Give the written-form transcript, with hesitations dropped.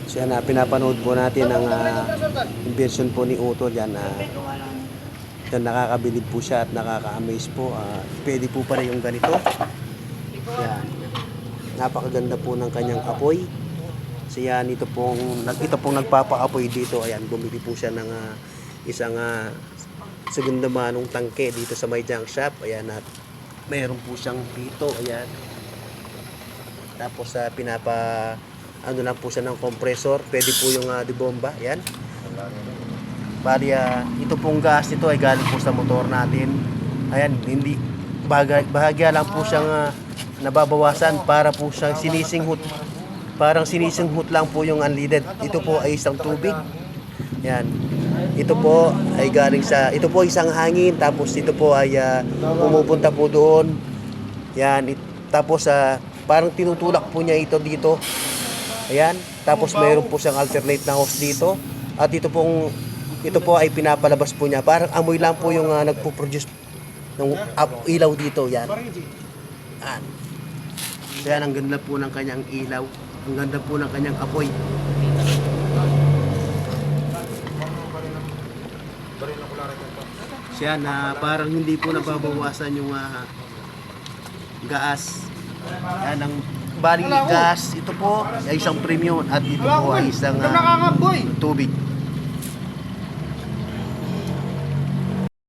So yan, pinapanood po natin ang version po ni Utol yan. Yan, nakakabilib po siya at nakaka-amaze po. Pwede po pala yung ganito. Yan. Napakaganda po ng kanyang apoy. So yan, ito pong nagpapa-apoy dito. Ayan, bumili po siya ng isang segunda manong tangke dito sa may junk shop. Ayan, at mayroon po siyang dito. Ayan. Tapos ano lang po siya ng compressor. Pwede po yung dibomba. Ayan. Bali, ito pong gas nito ay galing po sa motor natin. Ayan, hindi bahagya lang po siyang nababawasan para po siyang sinisinghot. Parang sinisinghot lang po yung unleaded. Ito po ay isang tubig. Ayan. Ito po ay galing ito po isang hangin. Tapos ito po ay pumupunta po doon. Ayan. Tapos parang tinutulak po niya ito dito. Ayan. Tapos mayroon po siyang alternate na hose dito. At ito po ay pinapalabas po niya. Parang amoy lang po yung nagpo-produce ng ilaw dito. Yan. Yan. So yan, ang ganda po ng kanyang ilaw. Ang ganda po ng kanyang apoy. So yan, parang hindi po nababawasan yung gas. Yan, ang bali gas, ito po ay isang premium at ito po ay isang tubig.